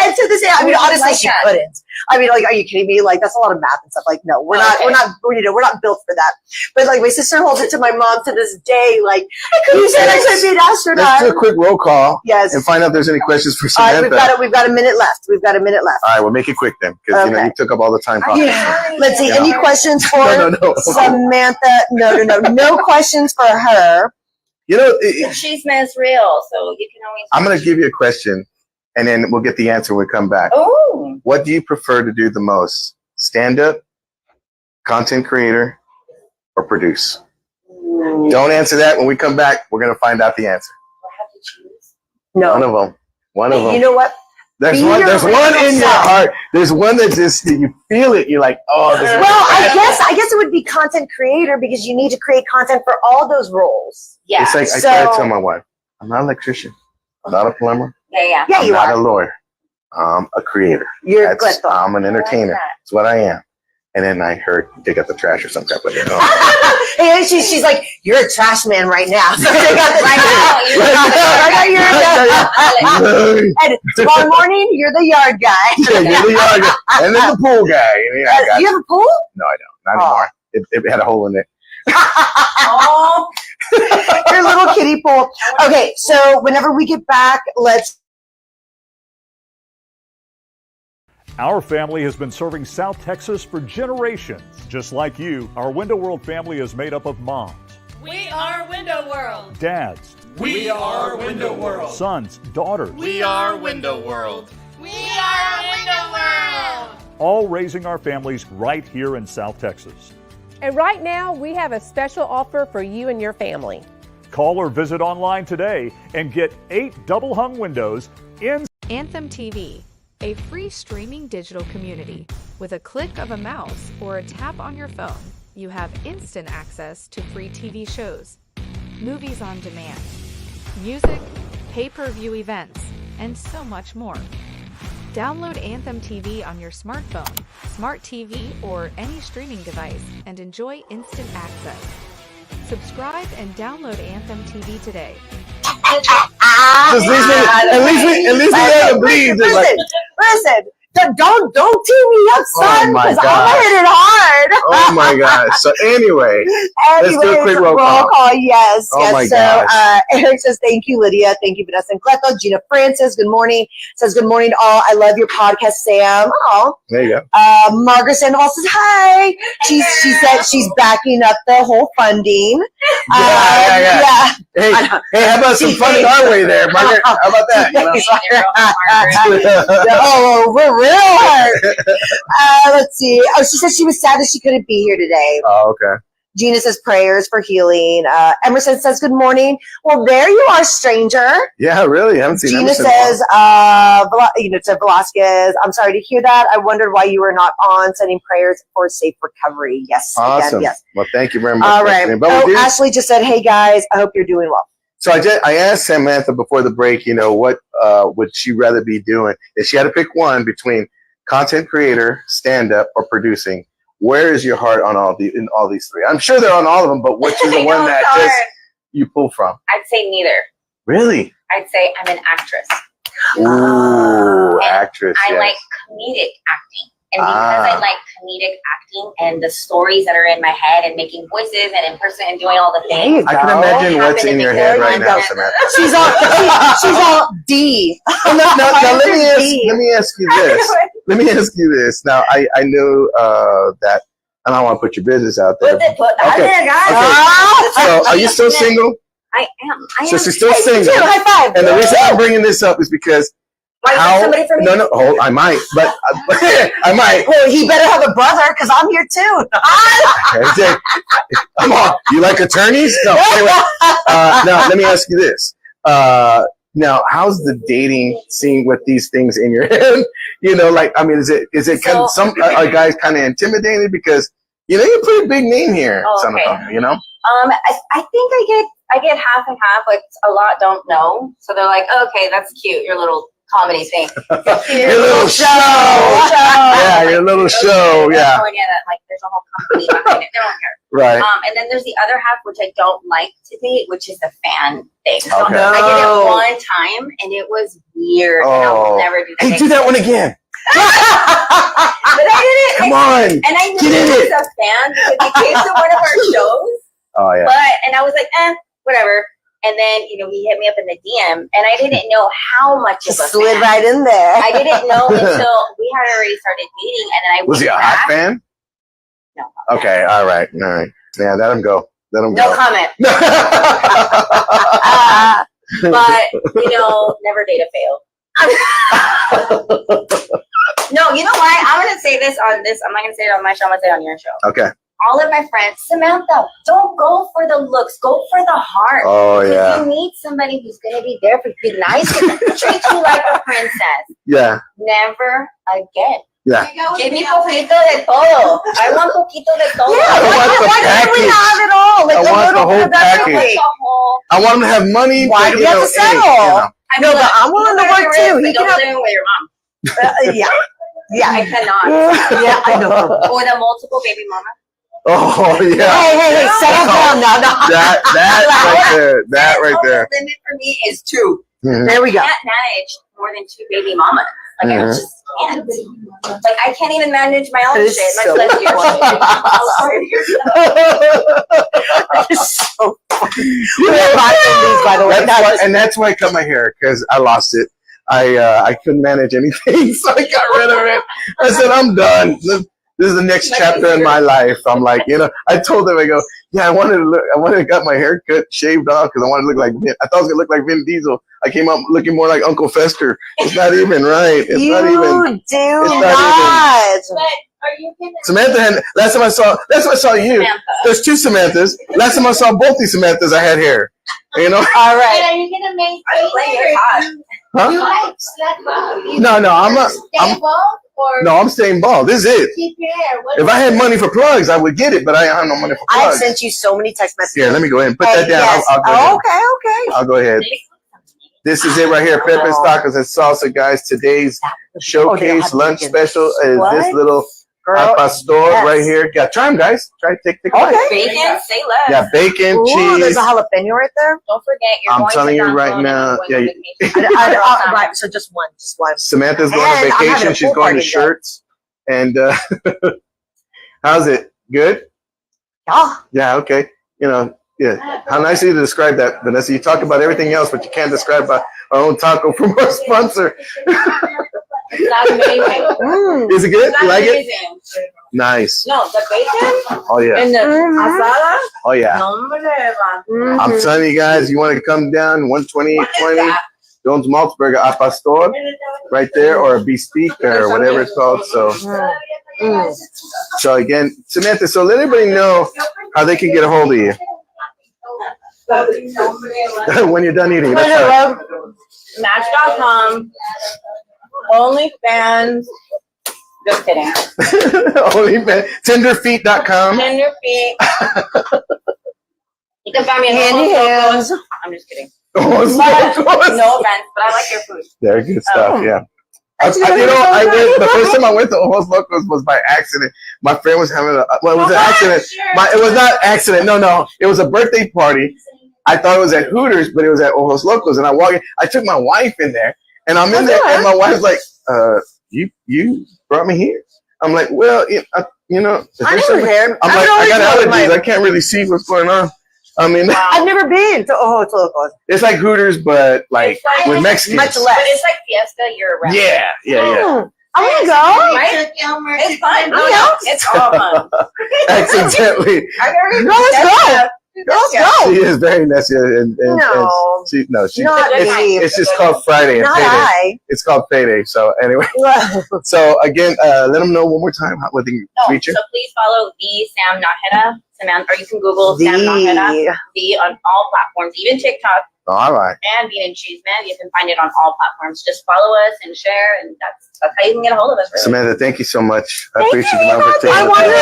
And to this day, I mean, honestly, she couldn't. I mean, like, are you kidding me? Like, that's a lot of math and stuff. Like, no, we're not built for that. But like, my sister holds it to my mom to this day. Like, you said I should be an astronaut. Let's do a quick roll call. Yes. And find out if there's any questions for Samantha. We've got a minute left. All right, we'll make it quick then, because you took up all the time. Let's see. Any questions for Samantha? No questions for her. She's real, so you can always. I'm going to give you a question, and then we'll get the answer when we come back. Oh. What do you prefer to do the most? Stand up, content creator, or produce? Don't answer that. When we come back, we're going to find out the answer. I have to choose. No. One of them. You know what? There's one in your heart. There's one that just, you feel it. You're like, oh, this is I guess it would be content creator because you need to create content for all those roles. Yeah. It's like, I try to tell my wife, I'm not an electrician. I'm not a plumber. Yeah, I'm not a lawyer. I'm a creator. I'm an entertainer. That's what I am. And then I heard dig up the trash or some crap like that. And she's like, you're a trash man right now. So dig up the trash. And tomorrow morning, you're the yard guy. You're the yard guy. And then the pool guy. Do you have a pool? No, I don't. Not anymore. It had a hole in it. Your little kiddie pool. Okay, so whenever we get back, let's. Our family has been serving South Texas for generations. Just like you, our Window World family is made up of moms. We are Window World. Dads. We are Window World. Sons, daughters. We are Window World. We are Window World. All raising our families right here in South Texas. And right now, we have a special offer for you and your family. Call or visit online today and get 8 double-hung windows in Anthem TV, a free streaming digital community. With a click of a mouse or a tap on your phone, you have instant access to free TV shows, movies on demand, music, pay-per-view events, and so much more. Download Anthem TV on your smartphone, smart TV, or any streaming device and enjoy instant access. Subscribe and download Anthem TV today. At least we let it bleed. Listen. Don't tee me up, son, because I'm gonna hit it hard. Oh my gosh. So anyway, let's do a quick roll call. Yes. Oh yes. my so gosh. Eric says, thank you, Lydia. Thank you, Vanessa and Cleto. Gina Francis, good morning. Says, good morning to all. I love your podcast, Sam. Oh. There you go. Margaret Sandoval says, hi. She said she's backing up the whole funding. Yeah. Hey, how about some funding our way there, Margaret? How about that? Oh, we're real hard. Let's see. Oh, she said she was sad that she couldn't be here today. Oh, okay. Gina says prayers for healing. Emerson says good morning. Well, there you are, stranger. Yeah, really. I haven't seen Gina Emerson says, to Velasquez, I'm sorry to hear that. I wondered why you were not on. Sending prayers for safe recovery. Yes. Awesome. Again, yes. Well, thank you very much. All right. Ashley just said, hey guys, I hope you're doing well. So I asked Samantha before the break, what would she rather be doing? If she had to pick one between content creator, stand-up, or producing, where is your heart on in all these three? I'm sure they're on all of them, but which is the one that just you pull from? I'd say neither. Really? I'd say I'm an actress. Ooh, actress. I like comedic acting. And because I like comedic acting and the stories that are in my head and making voices and in person and doing all the things. I can imagine what's in your head right now, Samantha. She's all D. Now, let me ask you this. Let me ask you this. Now, I know that, and I don't want to put your business out there. Put out there, guys. So, are you still single? I am. So she's still single. High five. And the reason I'm bringing this up is because somebody for me? No, hold. I might, but I might. Well, he better have a brother because I'm here too. Okay. Come on. You like attorneys? No. Anyway, now let me ask you this. Now, how's the dating scene with these things in your head? Is it kind of are guys kind of intimidated because you're a pretty big name here, okay. I think I get half and half. Like a lot don't know, so they're like, okay, that's cute, your little comedy thing, your little show. Yeah, your little show. Yeah. No idea that there's a whole company behind it. They don't care. Right. And then there's the other half which I don't like to date, which is the fan thing. So Okay. I did it one time and it was weird. And I will never do that. Hey, do that one again. But I did it. Come on. And I knew he was a fan because he came to one of our shows. Oh yeah. And I was like, whatever. And then, he hit me up in the DM, and I didn't know how much of a slid fan. right in there. I didn't know until we had already started dating, and then I was he a hot fan? No. Okay. All right. Yeah, let him go. No comment. But never date a fail. No, you know why? I'm gonna say this on this. I'm not gonna say it on my show. I'm gonna say it on your show. Okay. All of my friends, Samantha, don't go for the looks. Go for the heart. Oh, yeah. You need somebody who's going to be there for you, be nice, treat you like a princess. Yeah. Never again. Yeah. Give me poquito de todo. I want poquito de todo. Yeah, why can't we have it all? I want the whole package. I want him to have money. Why do you have to settle? No, but I'm willing to work too. He can live with your mom. Yeah, I cannot. Yeah, I know. Or the multiple baby mama. Oh yeah. Hey, settle down now. That right there. The limit for me is 2. Mm-hmm. There we go. I can't manage more than 2 baby mamas. I just can't. I can't even manage my own shit, much less your shit. By the way, that's why I cut my hair, because I lost it. I couldn't manage anything, so I got rid of it. I said, I'm done. This is the next chapter in my life. I'm like, I told them, I go, yeah, I wanted to get my hair cut, shaved off, because I wanted to look like I thought I was gonna look like Vin Diesel. I came up looking more like Uncle Fester. It's not even right. It's not even. Are you kidding? Samantha, last time I saw you. Samantha. There's 2 Samanthas. Last time I saw both these Samanthas, I had hair. All right. Are you gonna make Huh? No, I'm not. I'm staying bald. This is it. If I had money for plugs, I would get it, but I have no money for plugs. I've sent you so many text messages. Here, let me go ahead and put that down. Yes. I'll go ahead. Okay. I'll go ahead. This is it right here. Peppers, tacos, and salsa, guys. Today's showcase lunch special is this little Girl, Al pastor yes. right here. Yeah, try them, guys. Try take a bite. Bacon, say less. Yeah, bacon, Ooh, cheese. there's a jalapeno right there. Don't forget, you're I'm going telling to you right Cancun now, and you're going yeah, on vacation. Right, so just one. Samantha's going And on I'm having vacation. a She's pool going to party today. shirts. And how's it? Good? Yeah. Yeah, okay. You know, yeah. How nice of you to describe that, Vanessa. You talk about everything else, but you can't describe our own taco from our sponsor. That's amazing. Is it good? You like it? Amazing. Nice. No, the bacon Oh, yeah. and the asada. Oh, yeah. Nombre de I'm telling you guys, you want to come down 120, 820, Jones Maltzberger a Pastor, right there, or a Bespeak, or whatever it's called. So again, Samantha, so let everybody know how they can get a hold of you when you're done eating. That's right. Match.com. OnlyFans. Just kidding. OnlyFans. Tenderfeet.com. Tender feet. You can find me in Handy hands. I'm just kidding. Oh, No offense, but I like your food. they're good stuff, yeah. I went the first time I went to Ojos Locos was by accident. My friend was having it was an accident. It was not accident. No. It was a birthday party. I thought it was at Hooters, but it was at Ojos Locos. And I walk in, I took my wife in there, and I'm in there, and my wife's like, you brought me here. I'm like, well, you know, I never here. I'm like, I got allergies. I can't really see what's going on. I mean, I've never been to Ojos Locos. it's like Hooters, but like with Mexicans. Much less. But it's like Fiesta year round. Yeah. I want to go. Right? It's fun. It's all fun. Accidentally. Let's go. Let's go. She is very messy, and No. she's Not it's, me. it's just called Friday and Not payday. I. It's called payday. So anyway, so again, let them know one more time how they can reach you. So please follow the Sam Naheda, Samantha, or you can Google Sam Naheda, the on all platforms, even TikTok. All right. And Bean and Cheese Man, you can find it on all platforms. Just follow us and share, and that's how you can get a hold of us. Really. Samantha, thank you so much. I appreciate you. I want her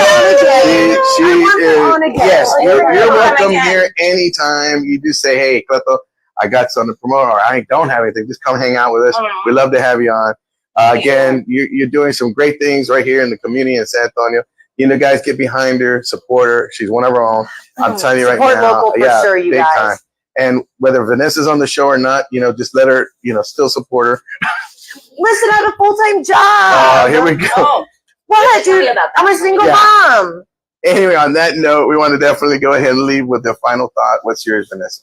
on again. Yes, you're welcome here anytime. You just say, hey, Cleto, I got something to promote, or I don't have anything. Just come hang out with us. We'd love to have you on. Again, you're doing some great things right here in the community in San Antonio. You know, guys, get behind her, support her. She's one of our own. I'm telling you right now. Support local for sure, you big guys. time. And whether Vanessa's on the show or not, just let her, still support her. Listen, I have a full-time job. Oh, here we go. What, dude? I'm a single mom. Anyway, on that note, we want to definitely go ahead and leave with the final thought. What's yours, Vanessa?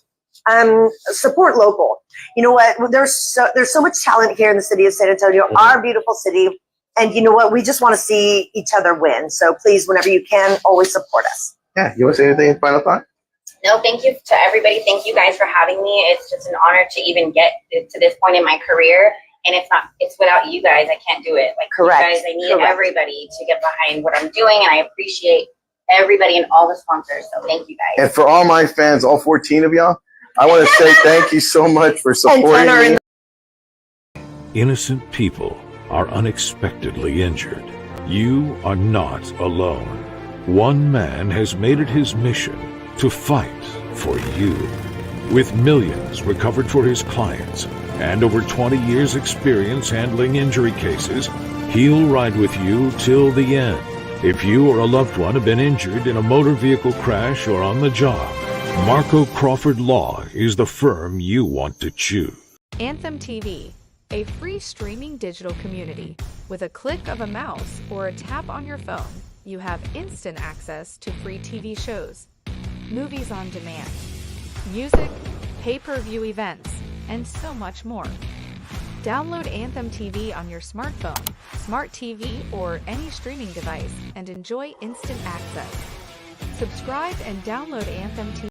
Support local. You know what? There's so much talent here in the city of San Antonio, our beautiful city. And you know what? We just want to see each other win. So please, whenever you can, always support us. Yeah. You want to say anything? Final thought? No, thank you to everybody. Thank you guys for having me. It's just an honor to even get to this point in my career. And it's without you guys, I can't do it. Like, correct. You guys, I need everybody to get behind what I'm doing. And I appreciate everybody and all the sponsors. So thank you guys. And for all my fans, all 14 of y'all, I want to say thank you so much for supporting me. Innocent people are unexpectedly injured. You are not alone. One man has made it his mission to fight for you. With millions recovered for his clients and over 20 years experience handling injury cases, he'll ride with you till the end. If you or a loved one have been injured in a motor vehicle crash or on the job, Marco Crawford Law is the firm you want to choose. Anthem TV, a free streaming digital community. With a click of a mouse or a tap on your phone, you have instant access to free TV shows, movies on demand, music, pay-per-view events, and so much more. Download Anthem TV on your smartphone, smart TV, or any streaming device and enjoy instant access. Subscribe and download Anthem TV.